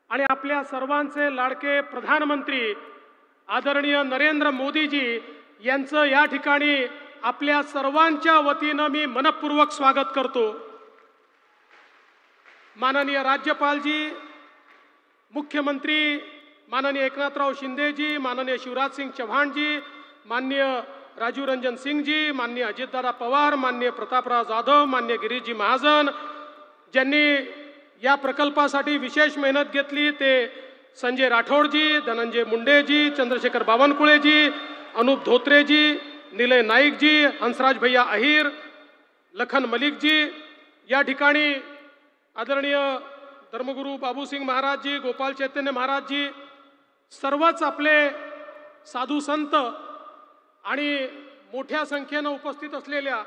आणि आपल्या सर्वांचे लाडके प्रधानमंत्री आदरणीय नरेंद्र मोदीजी यांचं या ठिकाणी आपल्या सर्वांच्या वतीनं मी मनपूर्वक स्वागत करतो। माननीय राज्यपालजी, मुख्यमंत्री माननीय एकनाथराव शिंदेजी, माननीय शिवराज सिंग चौहानजी, माननीय राजीव रंजन सिंगजी, माननीय अजितदादा पवार, माननीय प्रतापराव जाधव, माननीय गिरीशजी महाजन, ज्यांनी या प्रकल्पासाठी विशेष मेहनत घेतली ते संजय राठोडजी, धनंजय मुंडेजी, चंद्रशेखर बावनकुळेजी, अनूप धोत्रेजी, निलय नाईकजी, हंसराज भैया अहिर, लखन मलिकजी, या ठिकाणी आदरणीय धर्मगुरू बाबूसिंग महाराजजी, गोपाल चैतन्य महाराजजी, सर्वच आपले साधू संत आणि मोठ्या संख्येने उपस्थित असलेल्या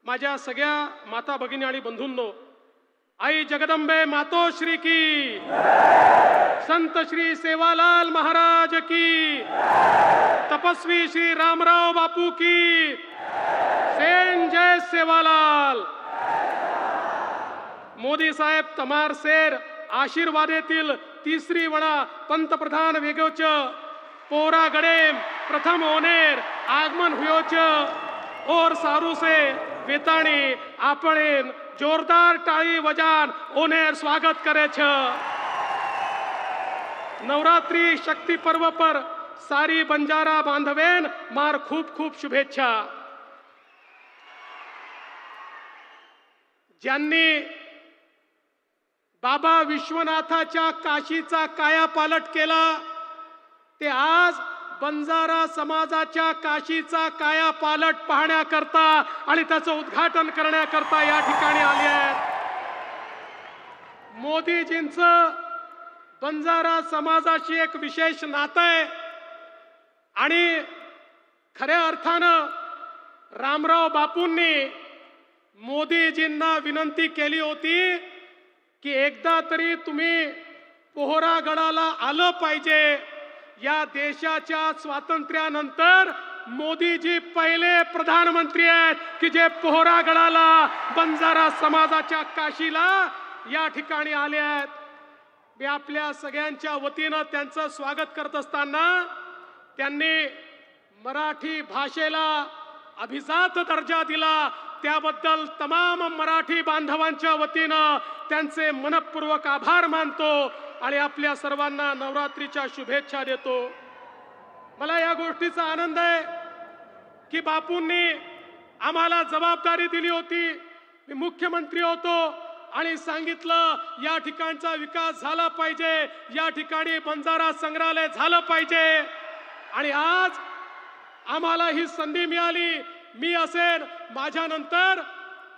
माझ्या सगळ्या माता भगिनी आणि बंधूंनो, आई जगदंबे मातोश्री की, संत श्री सेवालाल महाराज की, तपस्वी श्री रामराव बापू की, सेन जय सेवालाल। मोदी साहेब तमार सेर आशीर्वादेतील तिसरी वडा पंतप्रधान वेगोच पोरा गडे प्रथम ओनेर आगमन हुयोच और सारू से वेताणी आपण जोरदार टाळी वजान ओनेर स्वागत करे छ। नवरात्रि शक्ति पर्व पर सारी बंजारा बांधवेन मार खूप खूप शुभेच्छा। ज्यांनी बाबा विश्वनाथाच्या काशीचा कायापालट केला ते आज बंजारा समाजाच्या काशीचा कायापालट पाहण्याकरता आणि त्याचं उद्घाटन करण्याकरता या ठिकाणी आले आहेत। मोदीजींचं बंजारा समाजाशी एक विशेष नातं आहे आणि खऱ्या अर्थानं रामराव बापूंनी मोदीजींना विनंती केली होती की एकदा तरी तुम्ही पोहरागडाला आलं पाहिजे। या देशाच्या स्वातंत्र्यानंतर मोदीजी पहिले प्रधानमंत्री आहेत की जे पोहरागडाला बंजारा समाजाच्या काशीला या ठिकाणी आले आहेत। मी आपल्या सगळ्यांच्या वतीनं त्यांचं स्वागत करत असताना त्यांनी मराठी भाषेला अभिजात दर्जा दिला त्याबद्दल तमाम मराठी बांधवांच्या वतीनं त्यांचे मनपूर्वक आभार मानतो आणि आपल्या सर्वांना नवरात्रीच्या शुभेच्छा देतो। मला या गोष्टीचा आनंद आहे की बापूंनी आम्हाला जबाबदारी दिली होती। मी मुख्यमंत्री होतो आणि सांगितलं या ठिकाणचा विकास झाला पाहिजे, या ठिकाणी बंजारा संग्रहालय झालं पाहिजे आणि आज आम्हाला ही संधी मिळाली। मी असेल माझ्यानंतर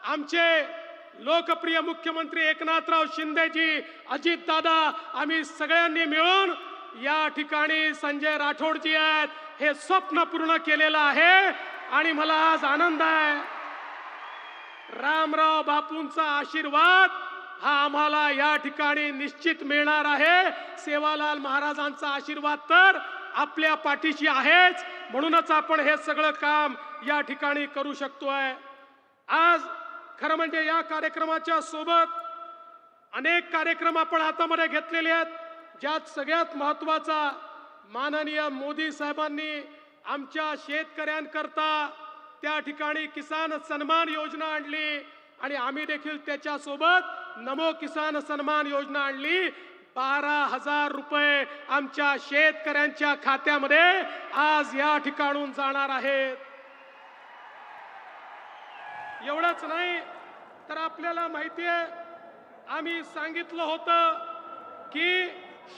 आमचे लोकप्रिय मुख्यमंत्री एकनाथराव शिंदेजी, अजितदादा, आम्ही सगळ्यांनी मिळून या ठिकाणी संजय राठोडजी आहेत हे स्वप्न पूर्ण केलेलं आहे आणि मला आज आनंद आहे। रामराव बापूंचा आशीर्वाद हा आम्हाला या ठिकाणी निश्चित मिळणार आहे। सेवालाल महाराजांचा आशीर्वाद तर आपल्या पाठीशी आहेच, म्हणूनच आपण हे सगळं काम या ठिकाणी करू शकतोय। आज खरं म्हणजे या कार्यक्रमाच्या सोबत अनेक कार्यक्रम आपण हातामध्ये घेतलेले आहेत, ज्यात सगळ्यात महत्त्वाचा माननीय मोदी साहेबांनी आमच्या शेतकऱ्यांकरता त्या ठिकाणी किसान सन्मान योजना आणली आणि आम्ही देखील त्याच्या सोबत नमो किसान सन्मान योजना आणली। 12,000 रुपये आमच्या शेतकऱ्यांच्या खात्यामध्ये आज या ठिकाणून जाणार आहेत। एवढंच नाही तर आपल्याला माहिती आहे आम्ही सांगितलं होतं की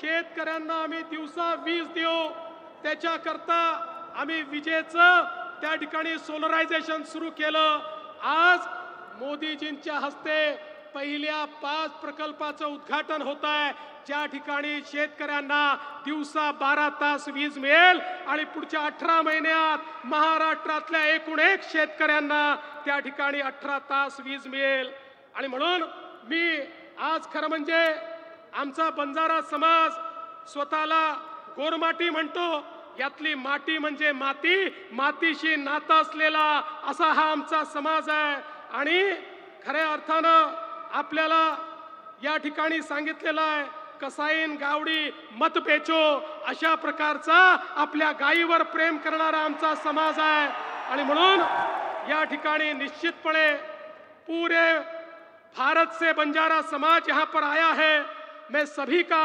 शेतकऱ्यांना आम्ही दिवसा वीज देऊ, त्याच्याकरता आम्ही विजेचं त्या ठिकाणी सोलरायझेशन सुरू केलं। आज मोदीजींच्या हस्ते पहिल्या 5 प्रकल्पाचं उद्घाटन होत आहे, ज्या ठिकाणी शेतकऱ्यांना दिवसा 12 तास वीज मिळेल आणि पुढच्या 18 महिन्यात महाराष्ट्रातल्या एकूण एक शेतकऱ्यांना त्या ठिकाणी 18 तास वीज मिळेल। आणि म्हणून मी आज खरं म्हणजे आमचा बंजारा समाज स्वतःला गोरमाटी म्हणतो, यातली माती म्हणजे माती, मातीशी नातं असलेला असा हा आमचा समाज आहे। आणि खऱ्या अर्थानं आपल्याला या ठिकाणी सांगितलेलं आहे कसाईन गावडी मत बेचो अशा प्रकारचा आपल्या गायीवर प्रेम करणारा आमचा समाज आहे। आणि म्हणून या ठिकाणी निश्चितपणे पूरे भारत से बंजारा समाज यहाँ पर आया है। मैं सभी का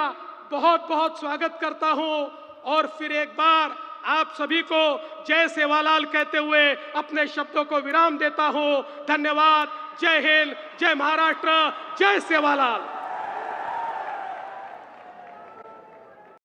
बहुत बहुत स्वागत करता हूँ और फिर एक बार आप सभी को जय सेवालाल कहते हुए अपने शब्दों को विराम देता हूँ। धन्यवाद। जय हिंद, जय महाराष्ट्र, जय सेवालाल।